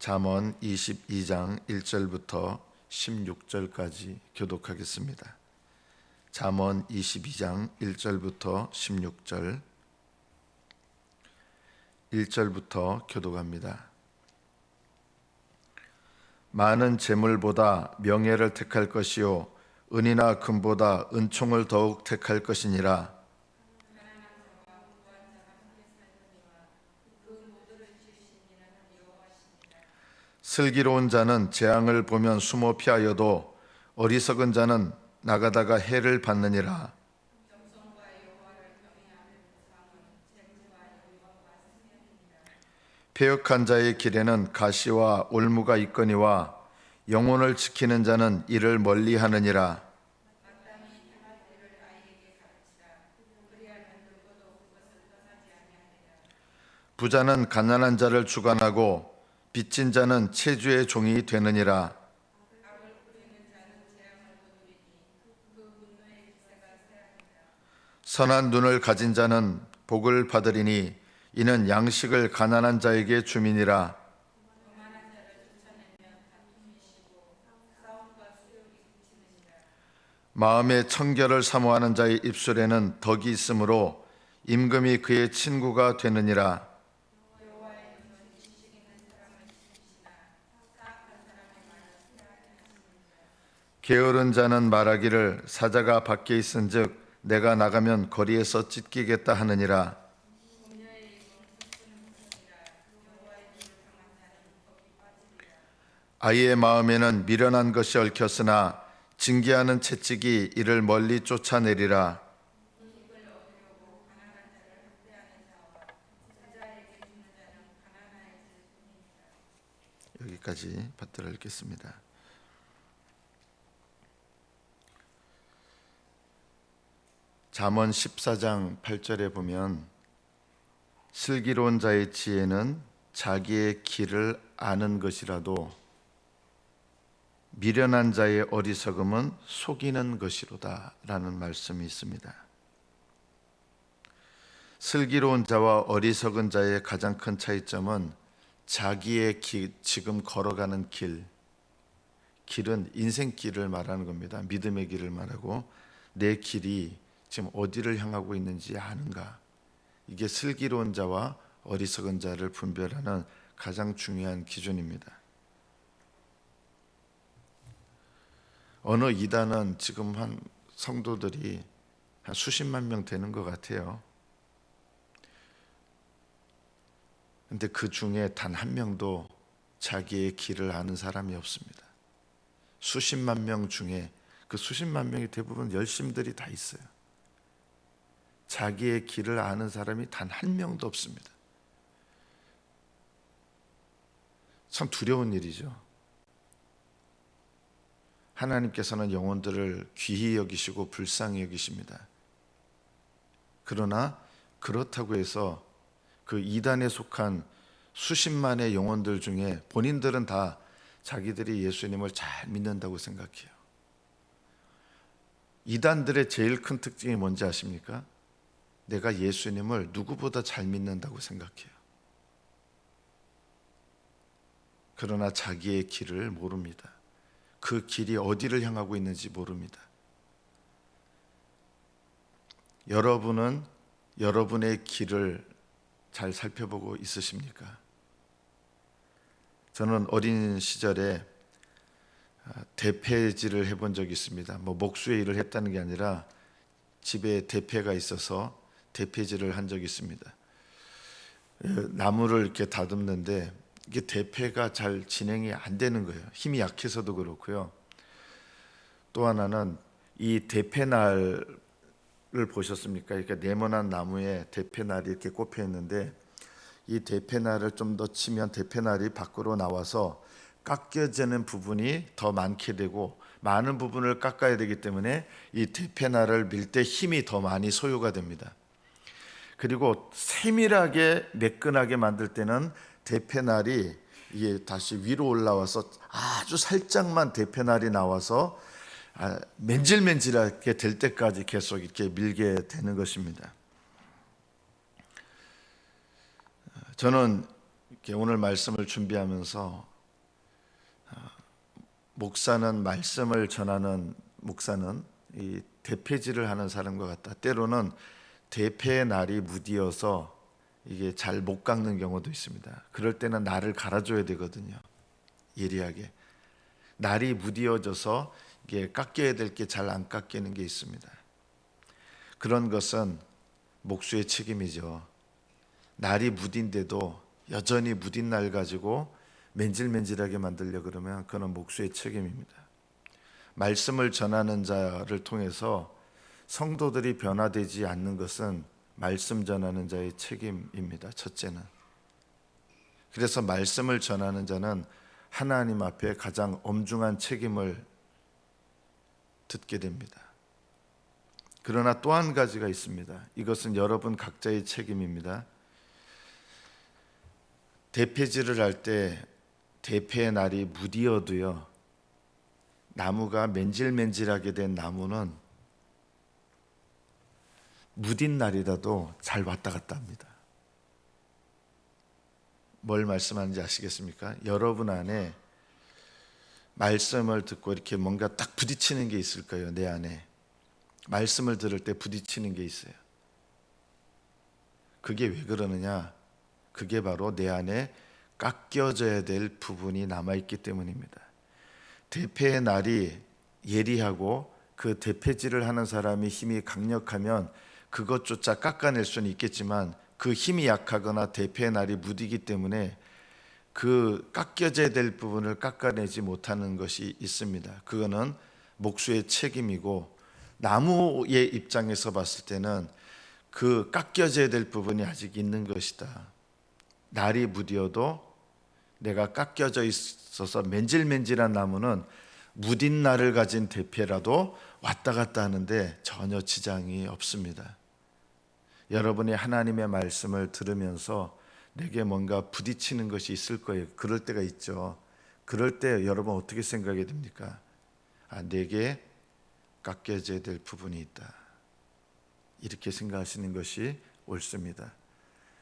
잠언 22장 1절부터 16절까지 교독하겠습니다. 잠언 22장 1절부터 16절 1절부터 교독합니다. 많은 재물보다 명예를 택할 것이요 은이나 금보다 은총을 더욱 택할 것이니라. 슬기로운 자는 재앙을 보면 숨어 피하여도 어리석은 자는 나가다가 해를 받느니라. 패역한 자의 길에는 가시와 올무가 있거니와 영혼을 지키는 자는 이를 멀리하느니라. 부자는 가난한 자를 주관하고 빚진 자는 채주의 종이 되느니라. 선한 눈을 가진 자는 복을 받으리니 이는 양식을 가난한 자에게 주민이라. 마음의 청결을 사모하는 자의 입술에는 덕이 있으므로 임금이 그의 친구가 되느니라. 게으른 자는 말하기를 사자가 밖에 있은즉 내가 나가면 거리에서 찢기겠다 하느니라. 아이의 마음에는 미련한 것이 얽혔으나 징계하는 채찍이 이를 멀리 쫓아내리라. 여기까지 받들어 읽겠습니다. 잠언 14장 8절에 보면 슬기로운 자의 지혜는 자기의 길을 아는 것이라도 미련한 자의 어리석음은 속이는 것이로다 라는 말씀이 있습니다. 슬기로운 자와 어리석은 자의 가장 큰 차이점은 자기의 지금 걸어가는 길은 인생길을 말하는 겁니다. 믿음의 길을 말하고 내 길이 지금 어디를 향하고 있는지 아는가? 이게 슬기로운 자와 어리석은 자를 분별하는 가장 중요한 기준입니다. 어느 이단은 지금 한 성도들이 한 수십만 명 되는 것 같아요. 근데 그 중에 단 한 명도 자기의 길을 아는 사람이 없습니다. 수십만 명 중에 그 수십만 명이 대부분 열심들이 다 있어요. 자기의 길을 아는 사람이 단 한 명도 없습니다. 참 두려운 일이죠. 하나님께서는 영혼들을 귀히 여기시고 불쌍히 여기십니다. 그러나 그렇다고 해서 그 이단에 속한 수십만의 영혼들 중에 본인들은 다 자기들이 예수님을 잘 믿는다고 생각해요. 이단들의 제일 큰 특징이 뭔지 아십니까? 내가 예수님을 누구보다 잘 믿는다고 생각해요. 그러나 자기의 길을 모릅니다. 그 길이 어디를 향하고 있는지 모릅니다. 여러분은 여러분의 길을 잘 살펴보고 있으십니까? 저는 어린 시절에 대패질을 해본 적이 있습니다. 목수의 일을 했다는 게 아니라 집에 대패가 있어서 대패질을 한 적이 있습니다. 나무를 이렇게 다듬는데 이게 대패가 잘 진행이 안 되는 거예요. 힘이 약해서도 그렇고요. 또 하나는 이 대패날을 보셨습니까? 이렇게 네모난 나무에 대패날이 이렇게 꼽혀 있는데 이 대패날을 좀 더 치면 대패날이 밖으로 나와서 깎여지는 부분이 더 많게 되고 많은 부분을 깎아야 되기 때문에 이 대패날을 밀 때 힘이 더 많이 소요가 됩니다. 그리고 세밀하게 매끈하게 만들 때는 대패날이 이게 다시 위로 올라와서 아주 살짝만 대패날이 나와서 맨질맨질하게 될 때까지 계속 이렇게 밀게 되는 것입니다. 저는 이렇게 오늘 말씀을 준비하면서 목사는 말씀을 전하는 목사는 이 대패질을 하는 사람과 같다. 때로는 대패의 날이 무디어서 이게 잘 못 깎는 경우도 있습니다. 그럴 때는 날을 갈아줘야 되거든요. 예리하게 날이 무디어져서 이게 깎여야 될 게 잘 안 깎이는 게 있습니다. 그런 것은 목수의 책임이죠. 날이 무딘데도 여전히 무딘 날 가지고 맨질맨질하게 만들려 그러면 그건 목수의 책임입니다. 말씀을 전하는 자를 통해서 성도들이 변화되지 않는 것은 말씀 전하는 자의 책임입니다. 첫째는. 그래서 말씀을 전하는 자는 하나님 앞에 가장 엄중한 책임을 듣게 됩니다. 그러나 또 한 가지가 있습니다. 이것은 여러분 각자의 책임입니다. 대패질을 할 때 대패의 날이 무디어도요, 나무가 맨질맨질하게 된 나무는 무딘 날이라도 잘 왔다 갔다 합니다. 뭘 말씀하는지 아시겠습니까? 여러분 안에 말씀을 듣고 이렇게 뭔가 딱 부딪히는 게 있을 거예요. 내 안에 말씀을 들을 때 부딪히는 게 있어요. 그게 왜 그러느냐? 그게 바로 내 안에 깎여져야 될 부분이 남아있기 때문입니다. 대패의 날이 예리하고 그 대패질을 하는 사람이 힘이 강력하면 그것조차 깎아낼 수는 있겠지만 그 힘이 약하거나 대패의 날이 무디기 때문에 그 깎여져야 될 부분을 깎아내지 못하는 것이 있습니다. 그거는 목수의 책임이고, 나무의 입장에서 봤을 때는 그 깎여져야 될 부분이 아직 있는 것이다. 날이 무디어도 내가 깎여져 있어서 맨질맨질한 나무는 무딘 날을 가진 대패라도 왔다 갔다 하는데 전혀 지장이 없습니다. 여러분이 하나님의 말씀을 들으면서 내게 뭔가 부딪히는 것이 있을 거예요. 그럴 때가 있죠. 그럴 때 여러분 어떻게 생각이 됩니까? 내게 깎여져야 될 부분이 있다. 이렇게 생각하시는 것이 옳습니다.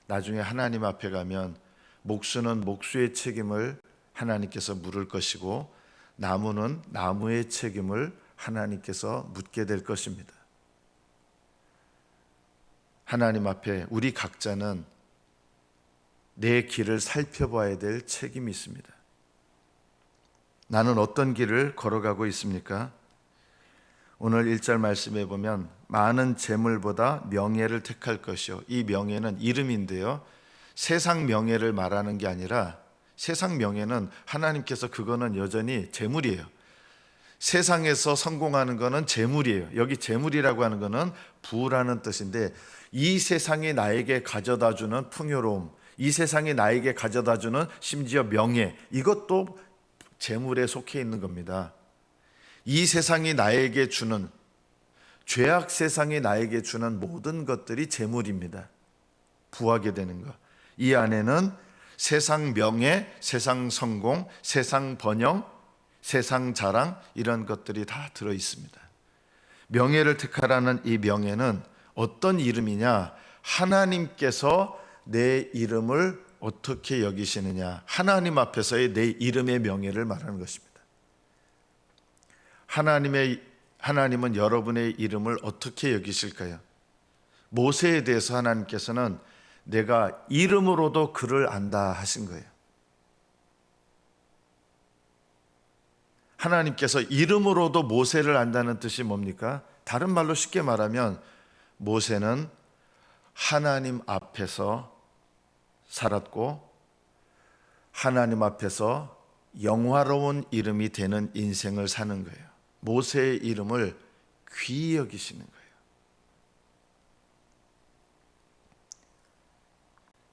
나중에 하나님 앞에 가면 목수는 목수의 책임을 하나님께서 물을 것이고, 나무는 나무의 책임을 하나님께서 묻게 될 것입니다. 하나님 앞에 우리 각자는 내 길을 살펴봐야 될 책임이 있습니다. 나는 어떤 길을 걸어가고 있습니까? 오늘 1절 말씀에 보면 많은 재물보다 명예를 택할 것이요. 이 명예는 이름인데요, 세상 명예를 말하는 게 아니라, 세상 명예는 하나님께서 그거는 여전히 재물이에요. 세상에서 성공하는 거는 재물이에요. 여기 재물이라고 하는 거는 부라는 뜻인데, 이 세상이 나에게 가져다 주는 풍요로움, 이 세상이 나에게 가져다 주는 심지어 명예, 이것도 재물에 속해 있는 겁니다. 이 세상이 나에게 주는, 죄악 세상이 나에게 주는 모든 것들이 재물입니다. 부하게 되는 것, 이 안에는 세상 명예, 세상 성공, 세상 번영, 세상 자랑, 이런 것들이 다 들어 있습니다. 명예를 택하라는 이 명예는 어떤 이름이냐? 하나님께서 내 이름을 어떻게 여기시느냐, 하나님 앞에서의 내 이름의 명예를 말하는 것입니다. 하나님은 여러분의 이름을 어떻게 여기실까요? 모세에 대해서 하나님께서는 내가 이름으로도 그를 안다 하신 거예요. 하나님께서 이름으로도 모세를 안다는 뜻이 뭡니까? 다른 말로 쉽게 말하면 모세는 하나님 앞에서 살았고 하나님 앞에서 영화로운 이름이 되는 인생을 사는 거예요. 모세의 이름을 귀히 여기시는 거예요.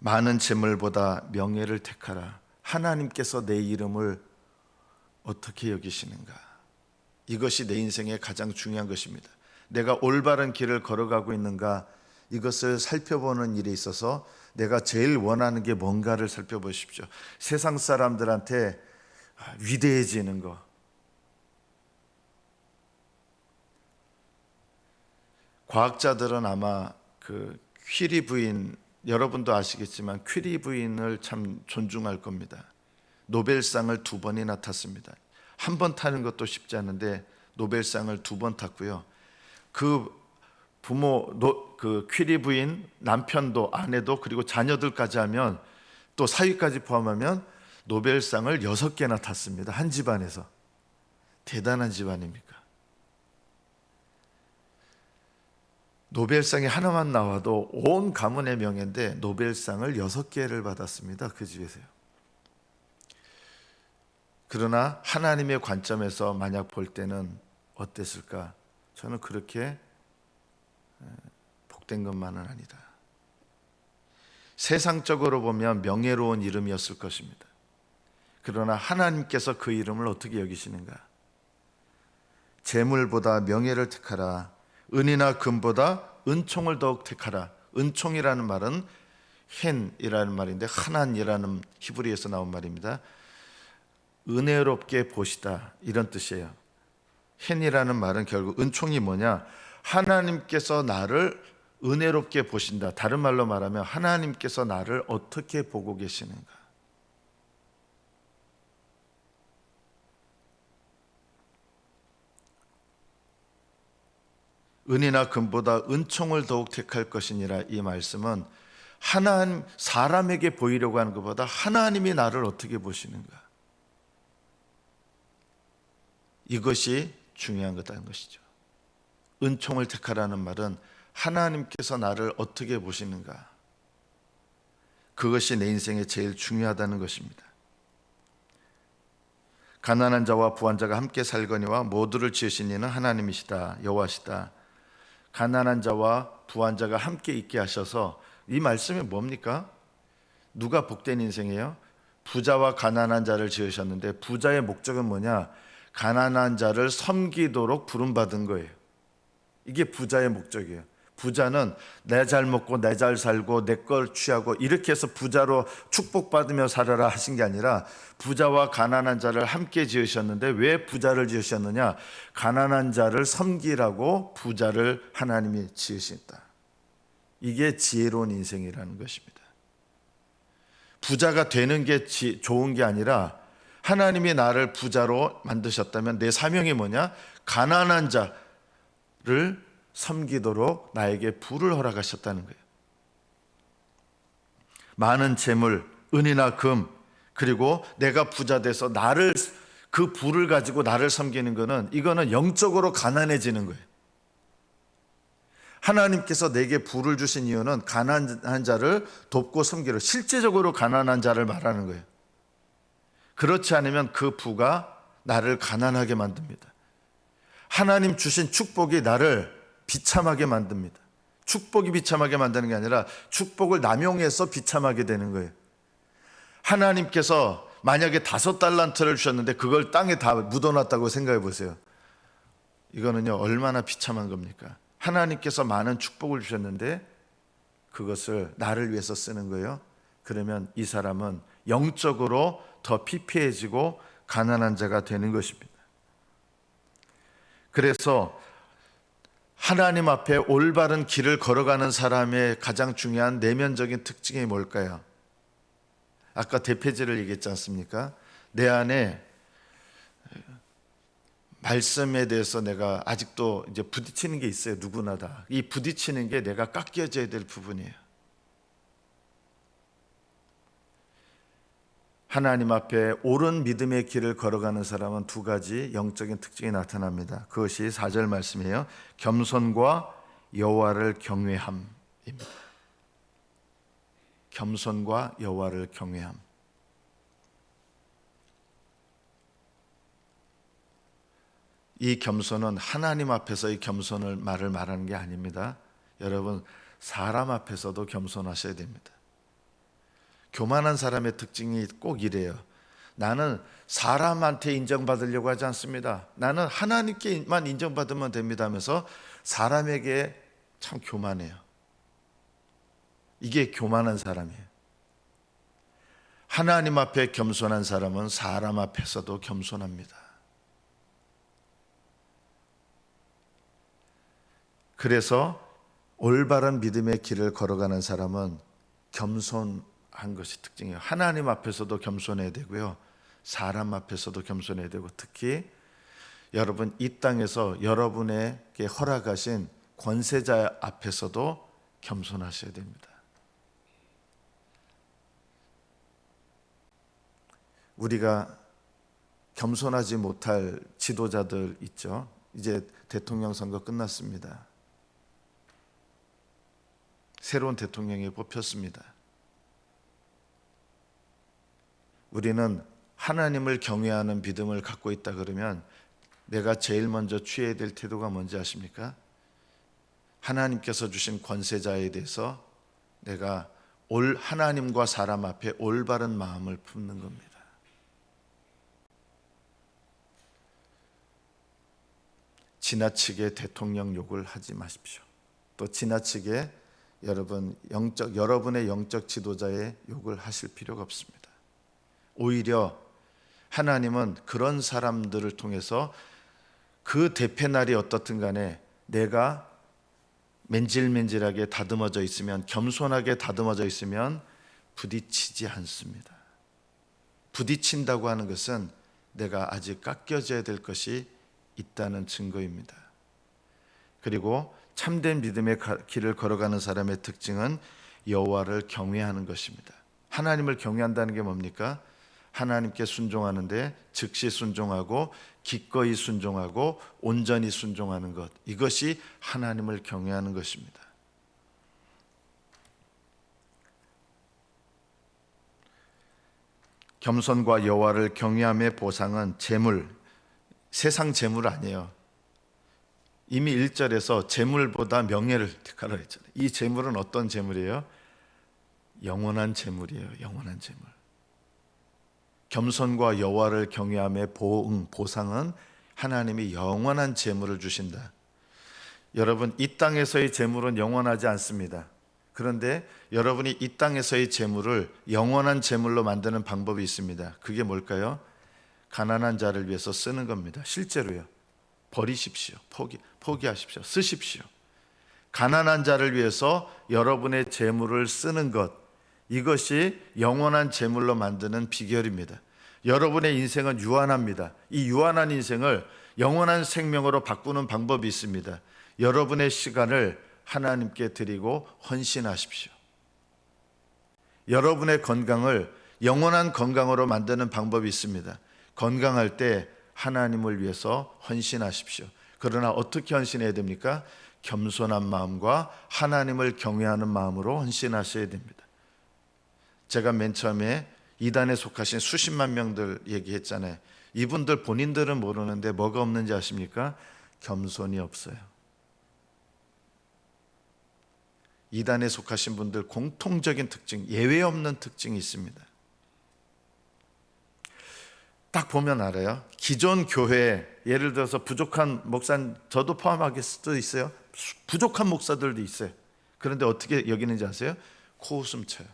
많은 재물보다 명예를 택하라. 하나님께서 내 이름을 어떻게 여기시는가? 이것이 내 인생의 가장 중요한 것입니다. 내가 올바른 길을 걸어가고 있는가? 이것을 살펴보는 일에 있어서 내가 제일 원하는 게 뭔가를 살펴보십시오. 세상 사람들한테 위대해지는 거, 과학자들은 아마 그 퀴리 부인, 여러분도 아시겠지만 퀴리 부인을 참 존중할 겁니다. 노벨상을 2번이나 탔습니다. 한 번 타는 것도 쉽지 않은데 노벨상을 2번 탔고요. 그 부모, 그 퀴리 부인, 남편도 아내도 그리고 자녀들까지 하면 또 사위까지 포함하면 노벨상을 6개나 탔습니다. 한 집안에서. 대단한 집안입니까? 노벨상이 하나만 나와도 온 가문의 명예인데 노벨상을 6개를 받았습니다. 그 집에서요. 그러나 하나님의 관점에서 만약 볼 때는 어땠을까? 저는 그렇게 복된 것만은 아니다. 세상적으로 보면 명예로운 이름이었을 것입니다. 그러나 하나님께서 그 이름을 어떻게 여기시는가? 재물보다 명예를 택하라. 은이나 금보다 은총을 더욱 택하라. 은총이라는 말은 헨이라는 말인데 하난이라는 히브리에서 나온 말입니다. 은혜롭게 보시다 이런 뜻이에요. 헨이라는 말은 결국 은총이 뭐냐? 하나님께서 나를 은혜롭게 보신다. 다른 말로 말하면 하나님께서 나를 어떻게 보고 계시는가? 은이나 금보다 은총을 더욱 택할 것이니라. 이 말씀은 하나님, 사람에게 보이려고 하는 것보다 하나님이 나를 어떻게 보시는가, 이것이 중요한 거다는 것이죠. 은총을 택하라는 말은 하나님께서 나를 어떻게 보시는가, 그것이 내 인생에 제일 중요하다는 것입니다. 가난한 자와 부한 자가 함께 살거니와 모두를 지으신 이는 하나님이시다, 여호와시다. 가난한 자와 부한 자가 함께 있게 하셔서, 이 말씀이 뭡니까? 누가 복된 인생이에요? 부자와 가난한 자를 지으셨는데 부자의 목적은 뭐냐? 가난한 자를 섬기도록 부름받은 거예요. 이게 부자의 목적이에요. 부자는 내 잘 먹고 내 잘 살고 내 걸 취하고 이렇게 해서 부자로 축복받으며 살아라 하신 게 아니라 부자와 가난한 자를 함께 지으셨는데 왜 부자를 지으셨느냐? 가난한 자를 섬기라고 부자를 하나님이 지으신다. 이게 지혜로운 인생이라는 것입니다. 부자가 되는 게 좋은 게 아니라 하나님이 나를 부자로 만드셨다면 내 사명이 뭐냐? 가난한 자를 섬기도록 나에게 부를 허락하셨다는 거예요. 많은 재물, 은이나 금, 그리고 내가 부자 돼서 나를, 그 부를 가지고 나를 섬기는 거는, 이거는 영적으로 가난해지는 거예요. 하나님께서 내게 부를 주신 이유는 가난한 자를 돕고 섬기려, 실제적으로 가난한 자를 말하는 거예요. 그렇지 않으면 그 부가 나를 가난하게 만듭니다. 하나님 주신 축복이 나를 비참하게 만듭니다. 축복이 비참하게 만드는 게 아니라 축복을 남용해서 비참하게 되는 거예요. 하나님께서 만약에 5달란트를 주셨는데 그걸 땅에 다 묻어놨다고 생각해 보세요. 이거는요, 얼마나 비참한 겁니까? 하나님께서 많은 축복을 주셨는데 그것을 나를 위해서 쓰는 거예요. 그러면 이 사람은 영적으로 더 피폐해지고 가난한 자가 되는 것입니다. 그래서 하나님 앞에 올바른 길을 걸어가는 사람의 가장 중요한 내면적인 특징이 뭘까요? 아까 대패질을 얘기했지 않습니까? 내 안에 말씀에 대해서 내가 아직도 이제 부딪히는 게 있어요. 누구나 다. 이 부딪히는 게 내가 깎여져야 될 부분이에요. 하나님 앞에 옳은 믿음의 길을 걸어가는 사람은 2가지 영적인 특징이 나타납니다. 그것이 4절 말씀이에요. 겸손과 여호와를 경외함입니다. 겸손과 여호와를 경외함. 이 겸손은 하나님 앞에서의 겸손을 말하는 게 아닙니다. 여러분, 사람 앞에서도 겸손하셔야 됩니다. 교만한 사람의 특징이 꼭 이래요. 나는 사람한테 인정받으려고 하지 않습니다. 나는 하나님께만 인정받으면 됩니다 하면서 사람에게 참 교만해요. 이게 교만한 사람이에요. 하나님 앞에 겸손한 사람은 사람 앞에서도 겸손합니다. 그래서 올바른 믿음의 길을 걸어가는 사람은 겸손한 것이 특징이에요. 하나님 앞에서도 겸손해야 되고요, 사람 앞에서도 겸손해야 되고, 특히 여러분 이 땅에서 여러분에게 허락하신 권세자 앞에서도 겸손하셔야 됩니다. 우리가 겸손하지 못할 지도자들 있죠. 이제 대통령 선거 끝났습니다. 새로운 대통령이 뽑혔습니다. 우리는 하나님을 경외하는 믿음을 갖고 있다 그러면 내가 제일 먼저 취해야 될 태도가 뭔지 아십니까? 하나님께서 주신 권세자에 대해서 내가 하나님과 사람 앞에 올바른 마음을 품는 겁니다. 지나치게 대통령 욕을 하지 마십시오. 또 지나치게 여러분의 영적 지도자의 욕을 하실 필요가 없습니다. 오히려 하나님은 그런 사람들을 통해서 그 대패 날이 어떻든 간에 내가 맨질맨질하게 다듬어져 있으면, 겸손하게 다듬어져 있으면 부딪히지 않습니다. 부딪힌다고 하는 것은 내가 아직 깎여져야 될 것이 있다는 증거입니다. 그리고 참된 믿음의 길을 걸어가는 사람의 특징은 여호와를 경외하는 것입니다. 하나님을 경외한다는 게 뭡니까? 하나님께 순종하는데 즉시 순종하고 기꺼이 순종하고 온전히 순종하는 것, 이것이 하나님을 경외하는 것입니다. 겸손과 여호와를 경외함의 보상은 재물, 세상 재물 아니에요. 이미 1절에서 재물보다 명예를 택하라 했잖아요. 이 재물은 어떤 재물이에요? 영원한 재물이에요. 영원한 재물. 겸손과 여호와를 경외함의 보상은 하나님이 영원한 재물을 주신다. 여러분, 이 땅에서의 재물은 영원하지 않습니다. 그런데 여러분이 이 땅에서의 재물을 영원한 재물로 만드는 방법이 있습니다. 그게 뭘까요? 가난한 자를 위해서 쓰는 겁니다. 실제로요. 버리십시오. 포기하십시오. 쓰십시오. 가난한 자를 위해서 여러분의 재물을 쓰는 것, 이것이 영원한 재물로 만드는 비결입니다. 여러분의 인생은 유한합니다. 이 유한한 인생을 영원한 생명으로 바꾸는 방법이 있습니다. 여러분의 시간을 하나님께 드리고 헌신하십시오. 여러분의 건강을 영원한 건강으로 만드는 방법이 있습니다. 건강할 때 하나님을 위해서 헌신하십시오. 그러나 어떻게 헌신해야 됩니까? 겸손한 마음과 하나님을 경외하는 마음으로 헌신하셔야 됩니다. 제가 맨 처음에 이단에 속하신 수십만 명들 얘기했잖아요. 이분들 본인들은 모르는데 뭐가 없는지 아십니까? 겸손이 없어요. 이단에 속하신 분들 공통적인 특징, 예외 없는 특징이 있습니다. 딱 보면 알아요. 기존 교회, 예를 들어서 부족한 목사, 저도 포함하게 수도 있어요. 부족한 목사들도 있어요. 그런데 어떻게 여기는지 아세요? 코웃음 쳐요.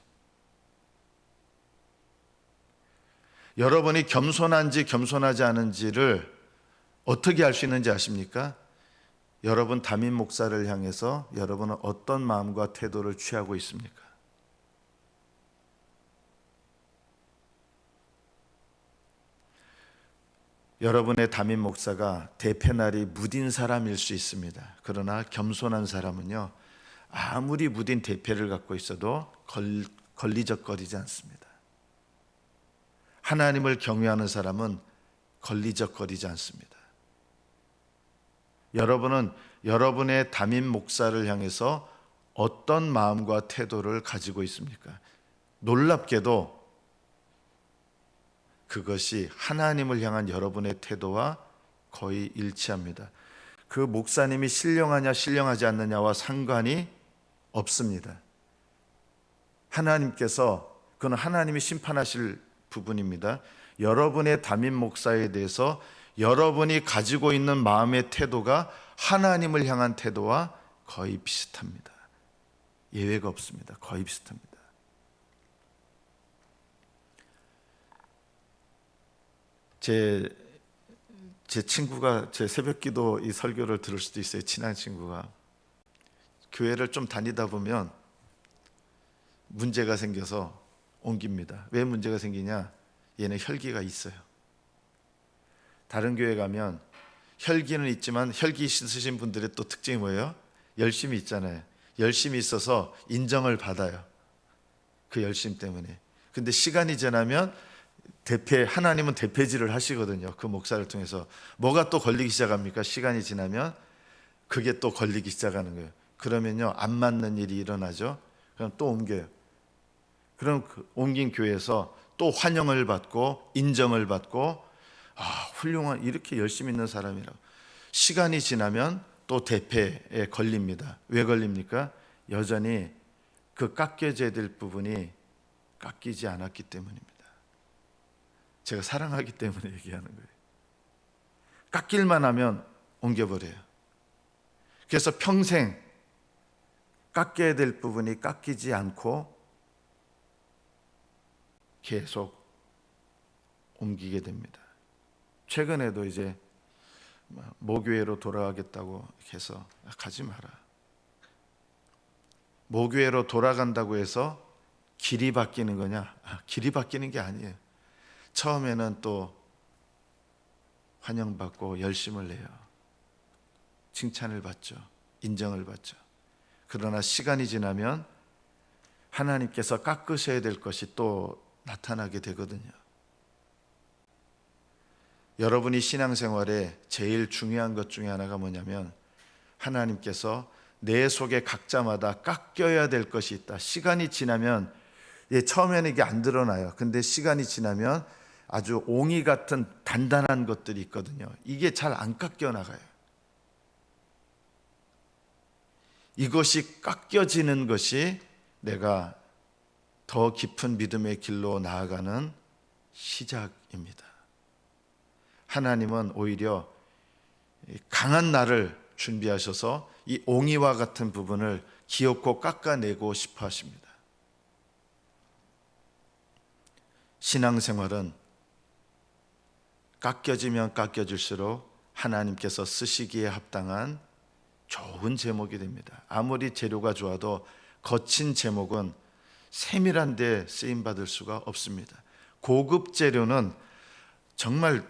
여러분이 겸손한지 겸손하지 않은지를 어떻게 알 수 있는지 아십니까? 여러분 담임 목사를 향해서 여러분은 어떤 마음과 태도를 취하고 있습니까? 여러분의 담임 목사가 대패날이 무딘 사람일 수 있습니다. 그러나 겸손한 사람은요, 아무리 무딘 대패를 갖고 있어도 걸리적거리지 않습니다. 하나님을 경외하는 사람은 걸리적거리지 않습니다. 여러분은 여러분의 담임 목사를 향해서 어떤 마음과 태도를 가지고 있습니까? 놀랍게도 그것이 하나님을 향한 여러분의 태도와 거의 일치합니다. 그 목사님이 신령하냐 신령하지 않느냐와 상관이 없습니다. 그건 하나님이 심판하실 부분입니다. 여러분의 담임 목사에 대해서 여러분이 가지고 있는 마음의 태도가 하나님을 향한 태도와 거의 비슷합니다. 예외가 없습니다. 거의 비슷합니다. 제 친구가 제 새벽기도 이 설교를 들을 수도 있어요. 친한 친구가. 교회를 좀 다니다 보면 문제가 생겨서 옮깁니다. 왜 문제가 생기냐? 얘는 혈기가 있어요. 다른 교회 가면 혈기는 있지만 혈기 있으신 분들의 또 특징이 뭐예요? 열심이 있잖아요. 열심이 있어서 인정을 받아요. 그 열심 때문에. 근데 시간이 지나면 하나님은 대패질을 하시거든요. 그 목사를 통해서. 뭐가 또 걸리기 시작합니까? 시간이 지나면 그게 또 걸리기 시작하는 거예요. 그러면요, 안 맞는 일이 일어나죠. 그럼 또 옮겨요. 그럼 그 옮긴 교회에서 또 환영을 받고 인정을 받고, 훌륭한, 이렇게 열심히 있는 사람이라고. 시간이 지나면 또 대패에 걸립니다. 왜 걸립니까? 여전히 그 깎여져야 될 부분이 깎이지 않았기 때문입니다. 제가 사랑하기 때문에 얘기하는 거예요. 깎일만 하면 옮겨버려요. 그래서 평생 깎여야 될 부분이 깎이지 않고 계속 옮기게 됩니다. 최근에도 이제 모교회로 돌아가겠다고 해서 가지 마라. 모교회로 돌아간다고 해서 길이 바뀌는 거냐? 길이 바뀌는 게 아니에요. 처음에는 또 환영받고 열심을 내요. 칭찬을 받죠. 인정을 받죠. 그러나 시간이 지나면 하나님께서 깎으셔야 될 것이 또 나타나게 되거든요. 여러분이 신앙생활에 제일 중요한 것 중에 하나가 뭐냐면, 하나님께서 내 속에 각자마다 깎여야 될 것이 있다. 시간이 지나면, 처음에는 이게 안 드러나요. 근데 시간이 지나면 아주 옹이 같은 단단한 것들이 있거든요. 이게 잘 안 깎여 나가요. 이것이 깎여지는 것이 내가 더 깊은 믿음의 길로 나아가는 시작입니다. 하나님은 오히려 강한 나를 준비하셔서 이 옹이와 같은 부분을 기어코 깎아내고 싶어 하십니다. 신앙생활은 깎여지면 깎여질수록 하나님께서 쓰시기에 합당한 좋은 제목이 됩니다. 아무리 재료가 좋아도 거친 제목은 세밀한 데 쓰임받을 수가 없습니다. 고급 재료는 정말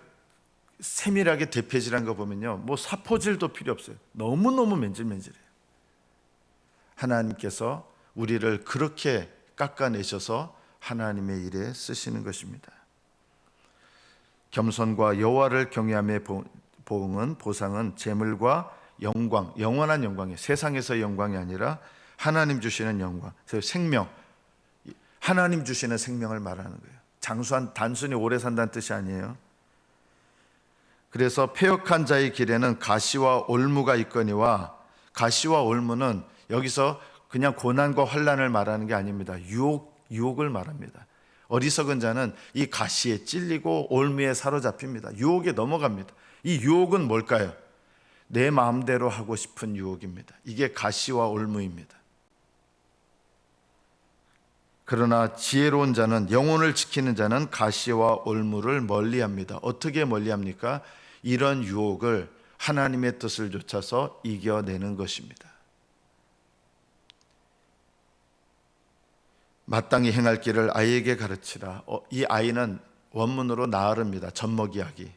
세밀하게 대패질한 거 보면요, 뭐 사포질도 필요 없어요. 너무너무 맨질맨질해요. 하나님께서 우리를 그렇게 깎아내셔서 하나님의 일에 쓰시는 것입니다. 겸손과 여호와를 경외함의 보상은 재물과 영광, 영원한 영광이에요. 세상에서의 영광이 아니라 하나님 주시는 영광, 생명, 하나님 주시는 생명을 말하는 거예요. 단순히 오래 산다는 뜻이 아니에요. 그래서 패역한 자의 길에는 가시와 올무가 있거니와, 가시와 올무는 여기서 그냥 고난과 환난을 말하는 게 아닙니다. 유혹을 말합니다. 어리석은 자는 이 가시에 찔리고 올무에 사로잡힙니다. 유혹에 넘어갑니다. 이 유혹은 뭘까요? 내 마음대로 하고 싶은 유혹입니다. 이게 가시와 올무입니다. 그러나 지혜로운 자는, 영혼을 지키는 자는 가시와 올무를 멀리합니다. 어떻게 멀리합니까? 이런 유혹을 하나님의 뜻을 좇아서 이겨내는 것입니다. 마땅히 행할 길을 아이에게 가르치라. 이 아이는 원문으로 나으릅니다. 젖먹이 아기.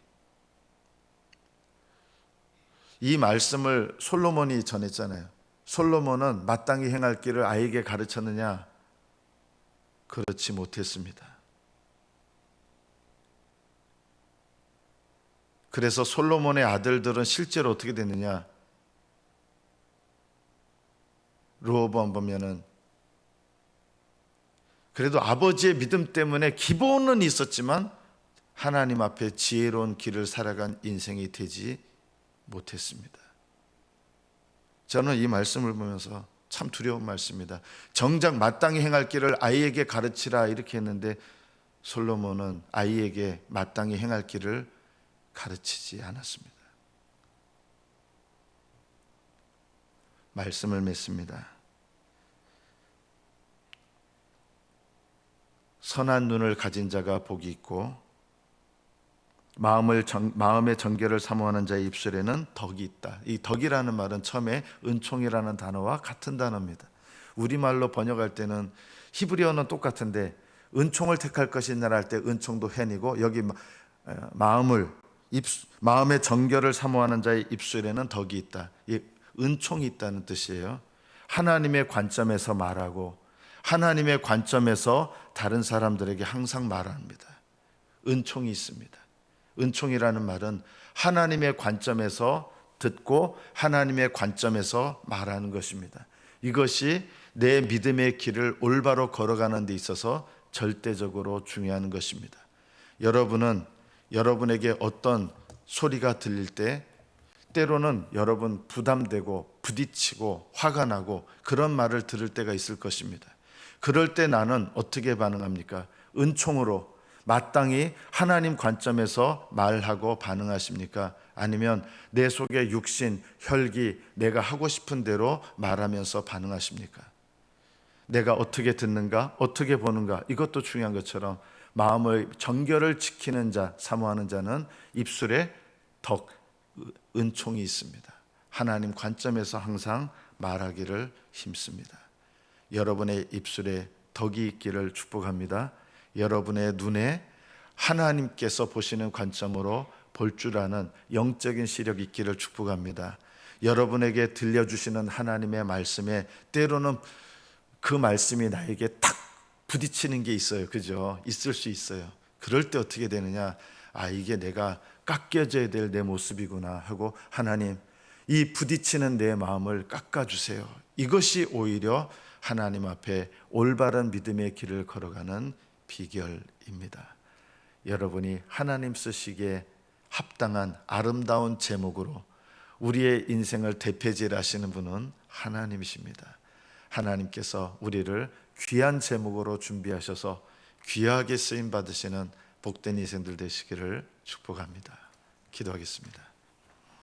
이 말씀을 솔로몬이 전했잖아요. 솔로몬은 마땅히 행할 길을 아이에게 가르쳤느냐? 그렇지 못했습니다. 그래서 솔로몬의 아들들은 실제로 어떻게 됐느냐? 르호보암 보면은 그래도 아버지의 믿음 때문에 기본은 있었지만 하나님 앞에 지혜로운 길을 살아간 인생이 되지 못했습니다. 저는 이 말씀을 보면서 참 두려운 말씀입니다. 정작 마땅히 행할 길을 아이에게 가르치라 이렇게 했는데, 솔로몬은 아이에게 마땅히 행할 길을 가르치지 않았습니다. 말씀을 맺습니다. 선한 눈을 가진 자가 복이 있고 마음의 정결을 사모하는 자의 입술에는 덕이 있다. 이 덕이라는 말은 처음에 은총이라는 단어와 같은 단어입니다. 우리말로 번역할 때는 히브리어는 똑같은데 은총을 택할 것이냐 할 때 은총도 헨이고, 여기 마음의 정결을 사모하는 자의 입술에는 덕이 있다. 이 은총이 있다는 뜻이에요. 하나님의 관점에서 말하고 하나님의 관점에서 다른 사람들에게 항상 말합니다. 은총이 있습니다. 은총이라는 말은 하나님의 관점에서 듣고 하나님의 관점에서 말하는 것입니다. 이것이 내 믿음의 길을 올바로 걸어가는 데 있어서 절대적으로 중요한 것입니다. 여러분은 여러분에게 어떤 소리가 들릴 때 때로는 여러분 부담되고 부딪히고 화가 나고 그런 말을 들을 때가 있을 것입니다. 그럴 때 나는 어떻게 반응합니까? 은총으로 마땅히 하나님 관점에서 말하고 반응하십니까? 아니면 내 속의 육신, 혈기, 내가 하고 싶은 대로 말하면서 반응하십니까? 내가 어떻게 듣는가, 어떻게 보는가, 이것도 중요한 것처럼 마음의 정결을 지키는 자, 사모하는 자는 입술에 은총이 있습니다. 하나님 관점에서 항상 말하기를 힘씁니다. 여러분의 입술에 덕이 있기를 축복합니다. 여러분의 눈에 하나님께서 보시는 관점으로 볼 줄 아는 영적인 시력이 있기를 축복합니다. 여러분에게 들려주시는 하나님의 말씀에 때로는 그 말씀이 나에게 탁 부딪히는 게 있어요. 그죠? 있을 수 있어요. 그럴 때 어떻게 되느냐? 이게 내가 깎여져야 될 내 모습이구나 하고, 하나님, 이 부딪히는 내 마음을 깎아주세요. 이것이 오히려 하나님 앞에 올바른 믿음의 길을 걸어가는 비결입니다. 여러분이 하나님 쓰시기에 합당한 아름다운 제목으로 우리의 인생을 대표질하시는 분은 하나님이십니다. 하나님께서 우리를 귀한 제목으로 준비하셔서 귀하게 쓰임 받으시는 복된 인생들 되시기를 축복합니다. 기도하겠습니다.